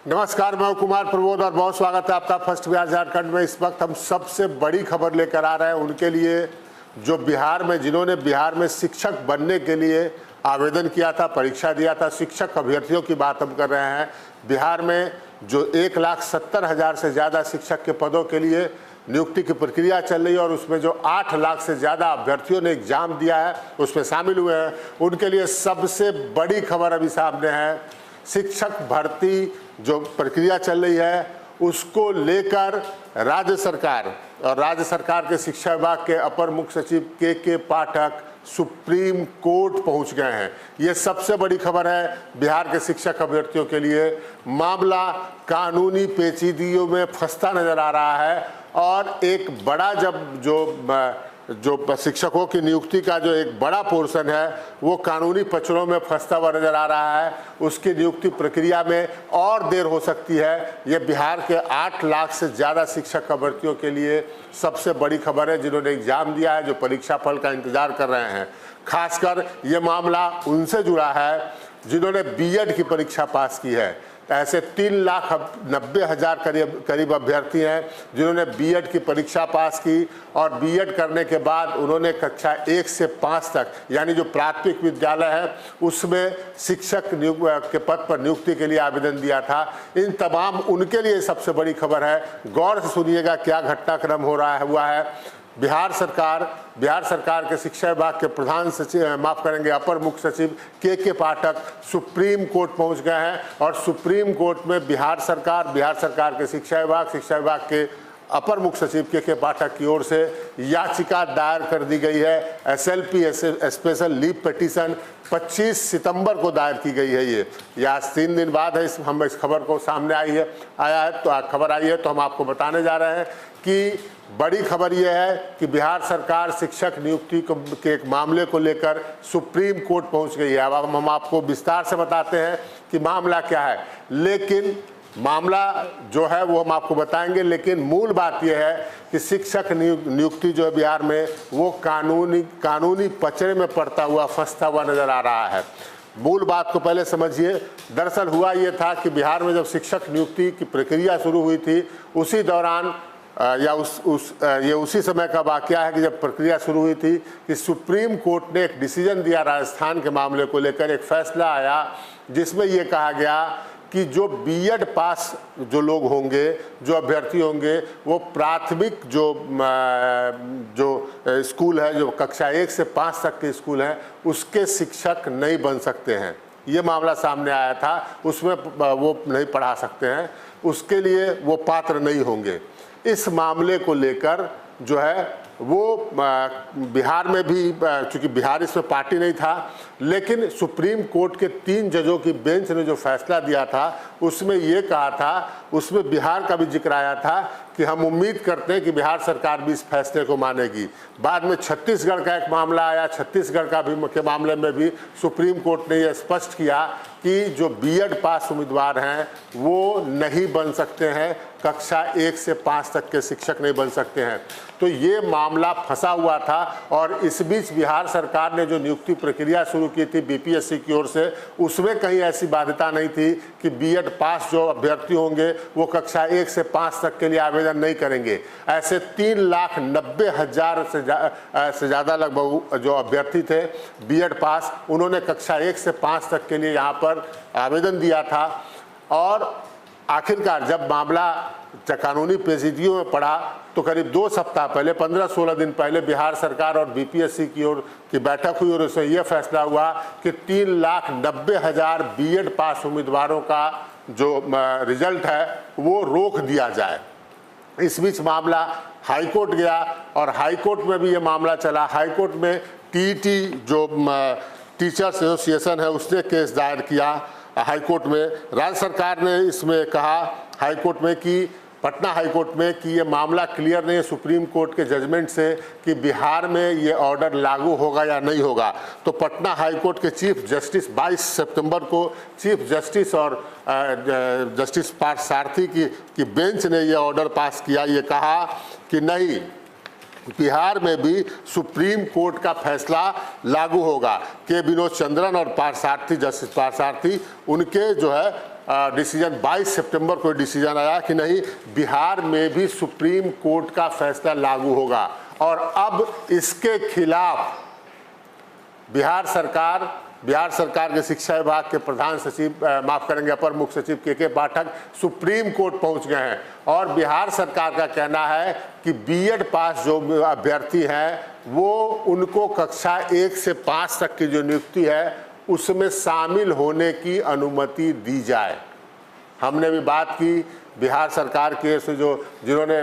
नमस्कार, मैं कुमार प्रबोध और बहुत स्वागत है आपका फर्स्ट बिहार झारखंड में। इस वक्त हम सबसे बड़ी खबर लेकर आ रहे हैं उनके लिए जो बिहार में, जिन्होंने बिहार में शिक्षक बनने के लिए आवेदन किया था, परीक्षा दिया था। शिक्षक अभ्यर्थियों की बात हम कर रहे हैं। बिहार में जो 1,70,000 से ज़्यादा शिक्षक के पदों के लिए नियुक्ति की प्रक्रिया चल रही है और उसमें जो 8 लाख से ज़्यादा अभ्यर्थियों ने एग्जाम दिया है, उसमें शामिल हुए हैं, उनके लिए सबसे बड़ी खबर अभी सामने है। शिक्षक भर्ती जो प्रक्रिया चल रही है उसको लेकर राज्य सरकार और राज्य सरकार के शिक्षा विभाग के अपर मुख्य सचिव के पाठक सुप्रीम कोर्ट पहुंच गए हैं। ये सबसे बड़ी खबर है बिहार के शिक्षक अभ्यर्थियों के लिए। मामला कानूनी पेचीदगियों में फंसता नजर आ रहा है और एक बड़ा जो शिक्षकों की नियुक्ति का जो एक बड़ा पोर्शन है वो कानूनी पचड़ों में फंसता हुआ नजर आ रहा है। उसकी नियुक्ति प्रक्रिया में और देर हो सकती है। ये बिहार के 8 लाख से ज़्यादा शिक्षक अभ्यर्थियों के लिए सबसे बड़ी खबर है, जिन्होंने एग्जाम दिया है, जो परीक्षा फल का इंतजार कर रहे हैं। खासकर ये मामला उनसे जुड़ा है जिन्होंने बीएड की परीक्षा पास की है। ऐसे 3,90,000 करीब अभ्यर्थी हैं जिन्होंने बीएड की परीक्षा पास की और बीएड करने के बाद उन्होंने कक्षा 1 से 5 तक यानी जो प्राथमिक विद्यालय है उसमें शिक्षक के पद पर नियुक्ति के लिए आवेदन दिया था। इन तमाम उनके लिए सबसे बड़ी खबर है। गौर से सुनिएगा क्या घटनाक्रम हुआ है। बिहार सरकार के शिक्षा विभाग के प्रधान सचिव, अपर मुख्य सचिव के पाठक सुप्रीम कोर्ट पहुंच गए हैं और सुप्रीम कोर्ट में बिहार सरकार के शिक्षा विभाग के अपर मुख्य सचिव के पाठक की ओर से याचिका दायर कर दी गई है। SLP स्पेशल लीव पिटीशन 25 सितंबर को दायर की गई है। ये आज 3 दिन बाद है हम इस खबर को सामने खबर आई है तो हम आपको बताने जा रहे हैं कि बड़ी खबर यह है कि बिहार सरकार शिक्षक नियुक्ति के एक मामले को लेकर सुप्रीम कोर्ट पहुंच गई है। अब हम आपको विस्तार से बताते हैं कि मामला क्या है, लेकिन मामला जो है वो हम आपको बताएंगे। लेकिन मूल बात यह है कि शिक्षक नियुक्ति जो है बिहार में वो कानूनी पचड़े में पड़ता हुआ फंसता हुआ नजर आ रहा है। मूल बात को पहले समझिए। दरअसल हुआ ये था कि बिहार में जब शिक्षक नियुक्ति की प्रक्रिया शुरू हुई थी उसी दौरान ये उसी समय का वाकया है कि जब प्रक्रिया शुरू हुई थी कि सुप्रीम कोर्ट ने एक डिसीजन दिया राजस्थान के मामले को लेकर। एक फैसला आया जिसमें ये कहा गया कि जो बीएड पास जो लोग होंगे, जो अभ्यर्थी होंगे, वो प्राथमिक जो स्कूल है, जो कक्षा 1 से 5 तक के स्कूल हैं, उसके शिक्षक नहीं बन सकते हैं। ये मामला सामने आया था। उसमें वो नहीं पढ़ा सकते हैं, उसके लिए वो पात्र नहीं होंगे। इस मामले को लेकर जो है वो बिहार में भी, चूँकि बिहार इसमें पार्टी नहीं था, लेकिन सुप्रीम कोर्ट के 3 जजों की बेंच ने जो फैसला दिया था उसमें ये कहा था, उसमें बिहार का भी जिक्र आया था कि हम उम्मीद करते हैं कि बिहार सरकार भी इस फैसले को मानेगी। बाद में छत्तीसगढ़ का एक मामला आया। छत्तीसगढ़ के मामले में भी सुप्रीम कोर्ट ने यह स्पष्ट किया कि जो बीएड पास उम्मीदवार हैं वो नहीं बन सकते हैं, कक्षा 1 से 5 तक के शिक्षक नहीं बन सकते हैं। तो ये मामला फंसा हुआ था और इस बीच बिहार सरकार ने जो नियुक्ति प्रक्रिया शुरू की थी बीपीएससी की ओर से, उसमें कहीं ऐसी बाध्यता नहीं थी कि बीएड पास जो अभ्यर्थी होंगे वो कक्षा 1 से 5 तक के लिए आवेदन नहीं करेंगे। ऐसे 3,90,000 से ज़्यादा लगभग जो अभ्यर्थी थे बीएड पास, उन्होंने कक्षा 1 से 5 तक के लिए यहाँ पर आवेदन दिया था। और आखिरकार जब मामला कानूनी पेचीदगियों में पड़ा तो करीब 2 सप्ताह पहले, 15-16 दिन पहले बिहार सरकार और बीपीएससी की ओर की बैठक हुई और उसमें यह फैसला हुआ कि 3,90,000 बीएड पास उम्मीदवारों का जो रिजल्ट है वो रोक दिया जाए। इस बीच मामला हाईकोर्ट गया और हाईकोर्ट में भी ये मामला चला। हाईकोर्ट में टीटी जो टीचर्स एसोसिएशन है उसने केस दायर किया हाईकोर्ट में। राज्य सरकार ने इसमें कहा हाईकोर्ट में कि पटना हाईकोर्ट में कि ये मामला क्लियर नहीं है सुप्रीम कोर्ट के जजमेंट से कि बिहार में ये ऑर्डर लागू होगा या नहीं होगा। तो पटना हाईकोर्ट के चीफ जस्टिस 22 सितंबर को चीफ जस्टिस और जस्टिस पार्थसारथी की बेंच ने ये ऑर्डर पास किया। ये कहा कि नहीं, बिहार में भी सुप्रीम कोर्ट का फैसला लागू होगा। के विनोद चंद्रन और पार्थसारथी, जस्टिस पार्थसारथी, उनके जो है डिसीजन 22 सितंबर को डिसीजन आया कि नहीं, बिहार में भी सुप्रीम कोर्ट का फैसला लागू होगा। और अब इसके खिलाफ बिहार सरकार के शिक्षा विभाग के प्रधान सचिव, माफ करेंगे, अपर मुख्य सचिव के पाठक सुप्रीम कोर्ट पहुंच गए हैं। और बिहार सरकार का कहना है कि बीएड पास जो अभ्यर्थी हैं वो उनको कक्षा 1 से 5 तक की जो नियुक्ति है उसमें शामिल होने की अनुमति दी जाए। हमने भी बात की बिहार सरकार के से जिन्होंने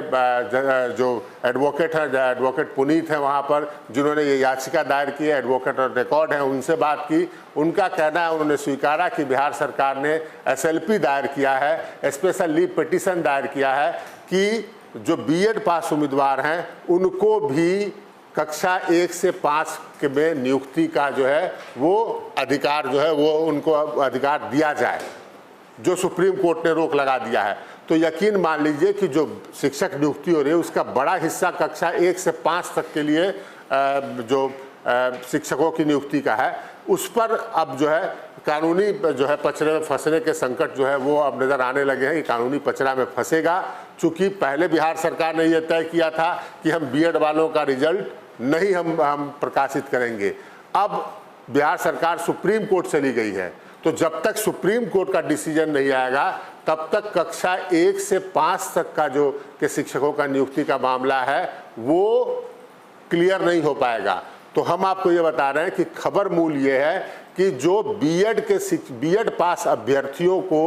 जो एडवोकेट हैं, एडवोकेट पुनीत हैं वहाँ पर, जिन्होंने ये याचिका दायर की है, एडवोकेट और रिकॉर्ड हैं, उनसे बात की। उनका कहना है, उन्होंने स्वीकारा कि बिहार सरकार ने एसएलपी दायर किया है, स्पेशल लीव पिटीशन दायर किया है कि जो बीएड पास उम्मीदवार हैं उनको भी कक्षा 1 से 5 के में नियुक्ति का जो है वो अधिकार जो है वो उनको अधिकार दिया जाए, जो सुप्रीम कोर्ट ने रोक लगा दिया है। तो यकीन मान लीजिए कि जो शिक्षक नियुक्ति हो रही है उसका बड़ा हिस्सा कक्षा 1 से 5 तक के लिए जो शिक्षकों की नियुक्ति का है, उस पर अब जो है कानूनी जो है पचड़े में फंसने के संकट जो है वो अब नज़र आने लगे हैं कि कानूनी पचड़ा में फंसेगा। चूँकि पहले बिहार सरकार ने यह तय किया था कि हम बीएड वालों का रिजल्ट नहीं हम प्रकाशित करेंगे। अब बिहार सरकार सुप्रीम कोर्ट चली गई है, तो जब तक सुप्रीम कोर्ट का डिसीजन नहीं आएगा तब तक कक्षा 1 से 5 तक का जो के शिक्षकों का नियुक्ति का मामला है वो क्लियर नहीं हो पाएगा। तो हम आपको ये बता रहे हैं कि खबर मूल ये है कि जो बीएड पास अभ्यर्थियों को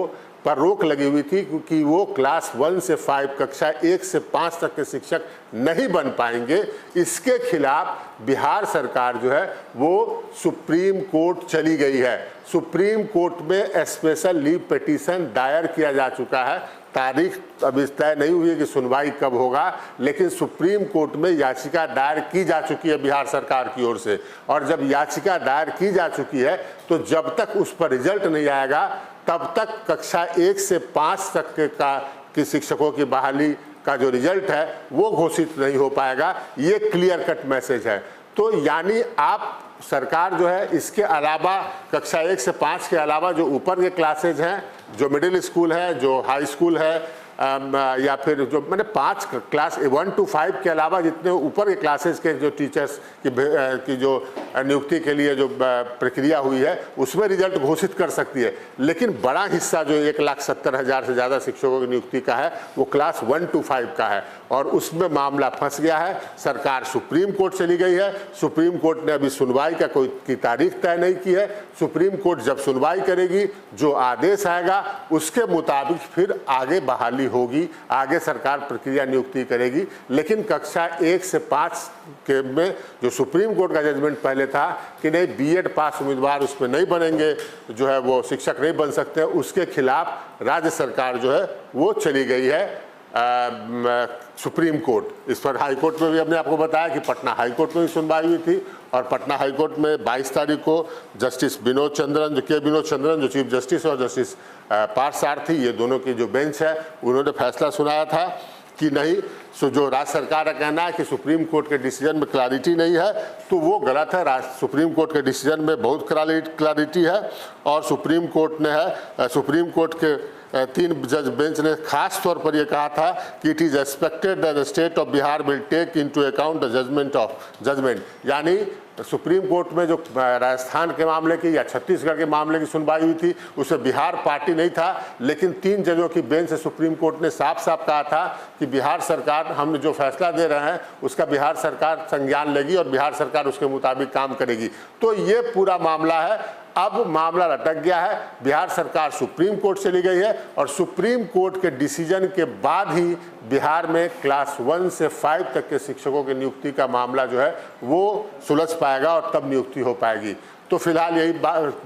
पर रोक लगी हुई थी क्योंकि वो क्लास 1 से 5 कक्षा 1 से 5 तक के शिक्षक नहीं बन पाएंगे, इसके खिलाफ बिहार सरकार जो है वो सुप्रीम कोर्ट चली गई है। सुप्रीम कोर्ट में स्पेशल लीव पिटीशन दायर किया जा चुका है। तारीख अभी तय नहीं हुई है कि सुनवाई कब होगा, लेकिन सुप्रीम कोर्ट में याचिका दायर की जा चुकी है बिहार सरकार की ओर से। और जब याचिका दायर की जा चुकी है तो जब तक उस पर रिजल्ट नहीं आएगा तब तक कक्षा 1 से 5 तक के शिक्षकों की बहाली का जो रिजल्ट है वो घोषित नहीं हो पाएगा। ये क्लियर कट मैसेज है। तो यानी आप सरकार जो है इसके अलावा कक्षा 1 से 5 के अलावा जो ऊपर के क्लासेज हैं, जो मिडिल स्कूल है, जो हाई स्कूल है, या फिर जो मैंने 5 क्लास 1 to 5 के अलावा जितने ऊपर के क्लासेस के जो टीचर्स की जो नियुक्ति के लिए जो प्रक्रिया हुई है उसमें रिजल्ट घोषित कर सकती है। लेकिन बड़ा हिस्सा जो 1,70,000 से ज़्यादा शिक्षकों की नियुक्ति का है वो क्लास 1 to 5 का है और उसमें मामला फंस गया है। सरकार सुप्रीम कोर्ट चली गई है। सुप्रीम कोर्ट ने अभी सुनवाई का कोई तारीख तय नहीं की है। सुप्रीम कोर्ट जब सुनवाई करेगी, जो आदेश आएगा उसके मुताबिक फिर आगे बहाली होगी, आगे सरकार प्रक्रिया नियुक्ति करेगी। लेकिन कक्षा 1 से 5 के में जो सुप्रीम कोर्ट का जजमेंट पहले था कि नहीं बीएड पास उम्मीदवार उसमें नहीं बनेंगे, जो है वो शिक्षक नहीं बन सकते, उसके खिलाफ राज्य सरकार जो है वो चली गई है सुप्रीम कोर्ट। इस पर हाई कोर्ट में भी हमने आपको बताया कि पटना हाई कोर्ट में भी सुनवाई हुई थी और पटना हाई कोर्ट में 22 तारीख को जस्टिस विनोद चंद्रन जो चीफ जस्टिस और जस्टिस पार्थसारथी, ये दोनों की जो बेंच है, उन्होंने फैसला सुनाया था कि नहीं, जो राज्य सरकार का कहना है कि सुप्रीम कोर्ट के डिसीजन में क्लैरिटी नहीं है, तो वो गलत है। सुप्रीम कोर्ट के डिसीजन में बहुत क्लैरिटी है और सुप्रीम कोर्ट के 3 जज बेंच ने खास तौर पर यह कहा था कि it is expected that the state of Bihar will take into account the judgment. यानी सुप्रीम कोर्ट में जो राजस्थान के मामले की या छत्तीसगढ़ के मामले की सुनवाई हुई थी उसमें बिहार पार्टी नहीं था, लेकिन 3 जजों की बेंच से सुप्रीम कोर्ट ने साफ साफ कहा था कि बिहार सरकार, हम जो फैसला दे रहे हैं उसका बिहार सरकार संज्ञान लेगी और बिहार सरकार उसके मुताबिक काम करेगी। तो ये पूरा मामला है। अब मामला लटक गया है, बिहार सरकार सुप्रीम कोर्ट चली गई है और सुप्रीम कोर्ट के डिसीजन के बाद ही बिहार में क्लास 1 से 5 तक के शिक्षकों की नियुक्ति का मामला जो है वो सुलझ पाएगा और तब नियुक्ति हो पाएगी। तो फिलहाल यही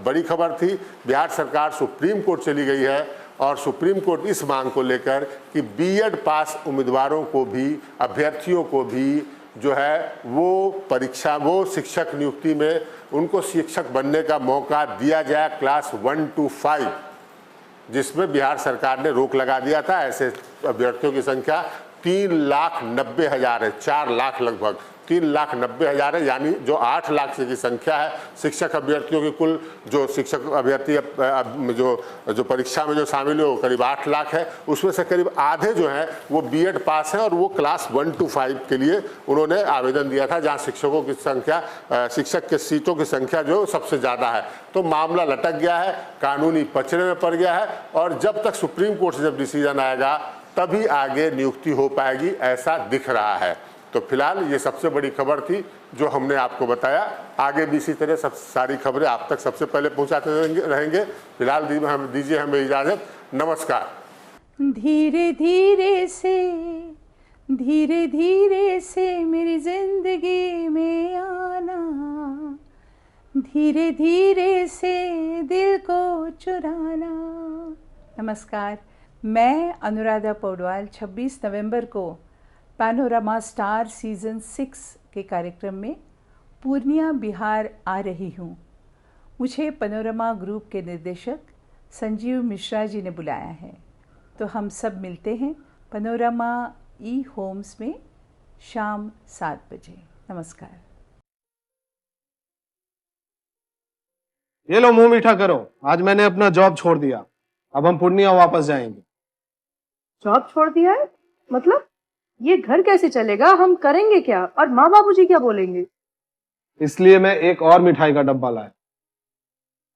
बड़ी खबर थी। बिहार सरकार सुप्रीम कोर्ट चली गई है और सुप्रीम कोर्ट इस मांग को लेकर कि बीएड पास उम्मीदवारों को भी, अभ्यर्थियों को भी जो है वो शिक्षक नियुक्ति में उनको शिक्षक बनने का मौका दिया जाए क्लास 1 to 5, जिसमें बिहार सरकार ने रोक लगा दिया था। ऐसे अभ्यर्थियों की संख्या 3,90,000 है, 4 लाख लगभग 3,90,000 है, यानी जो 8 लाख की संख्या है शिक्षक अभ्यर्थियों की, कुल जो शिक्षक अभ्यर्थी जो परीक्षा में जो शामिल हो करीब 8 लाख है, उसमें से करीब आधे जो हैं वो बीएड पास हैं और वो क्लास 1 to 5 के लिए उन्होंने आवेदन दिया था, जहां शिक्षकों की संख्या, शिक्षक के सीटों की संख्या जो सबसे ज़्यादा है। तो मामला लटक गया है, कानूनी पचड़े में पड़ गया है और जब तक सुप्रीम कोर्ट से जब डिसीजन आएगा तभी आगे नियुक्ति हो पाएगी, ऐसा दिख रहा है। तो फिलहाल ये सबसे बड़ी खबर थी जो हमने आपको बताया। आगे भी इसी तरह सब सारी खबरें आप तक सबसे पहले पहुंचाते रहेंगे। फिलहाल दीजिए हमें इजाज़त। नमस्कार। धीरे धीरे से मेरी जिंदगी में आना, धीरे धीरे से दिल को चुराना। नमस्कार, मैं अनुराधा पौडवाल 26 नवंबर को पैनोरमा स्टार सीज़न 6 के कार्यक्रम में पूर्णिया बिहार आ रही हूँ। मुझे पैनोरमा ग्रुप के निर्देशक संजीव मिश्रा जी ने बुलाया है, तो हम सब मिलते हैं पैनोरमा ई-होम्स में शाम 7 बजे। नमस्कार। ये लो मुंह मीठा करो, आज मैंने अपना जॉब छोड़ दिया, अब हम पूर्णिया वापस जाएंगे। जॉब छोड़ दिया है? मतलब ये घर कैसे चलेगा? हम करेंगे क्या? और माँ बाबूजी क्या बोलेंगे? इसलिए मैं एक और मिठाई का डब्बा लाया।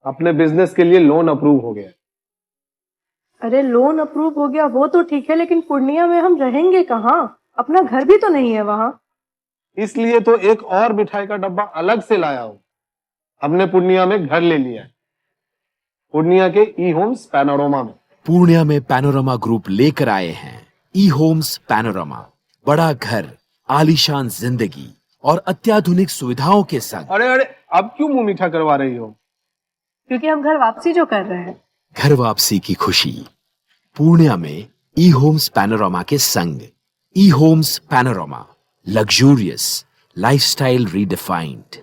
अपने बिजनेस के लिए लोन अप्रूव हो गया। अरे लोन अप्रूव हो गया वो तो ठीक है, लेकिन पूर्णिया में हम रहेंगे कहाँ? अपना घर भी तो नहीं है वहाँ। इसलिए तो एक और मिठाई का डब्बा अलग से लाया हूँ। हमने पूर्णिया में घर ले लिया है, पूर्णिया के ई-होम्स पैनोरमा में। पूर्णिया में पैनोरमा ग्रुप लेकर आए हैं ई-होम्स पैनोरमा। बड़ा घर, आलीशान जिंदगी और अत्याधुनिक सुविधाओं के संग। अरे अब क्यों मुंह मीठा करवा रही हो? क्योंकि हम घर वापसी जो कर रहे हैं। घर वापसी की खुशी पूर्णिया में ई-होम्स पैनोरमा के संग। ई-होम्स पैनोरमा, लग्जूरियस लाइफस्टाइल रीडिफाइंड।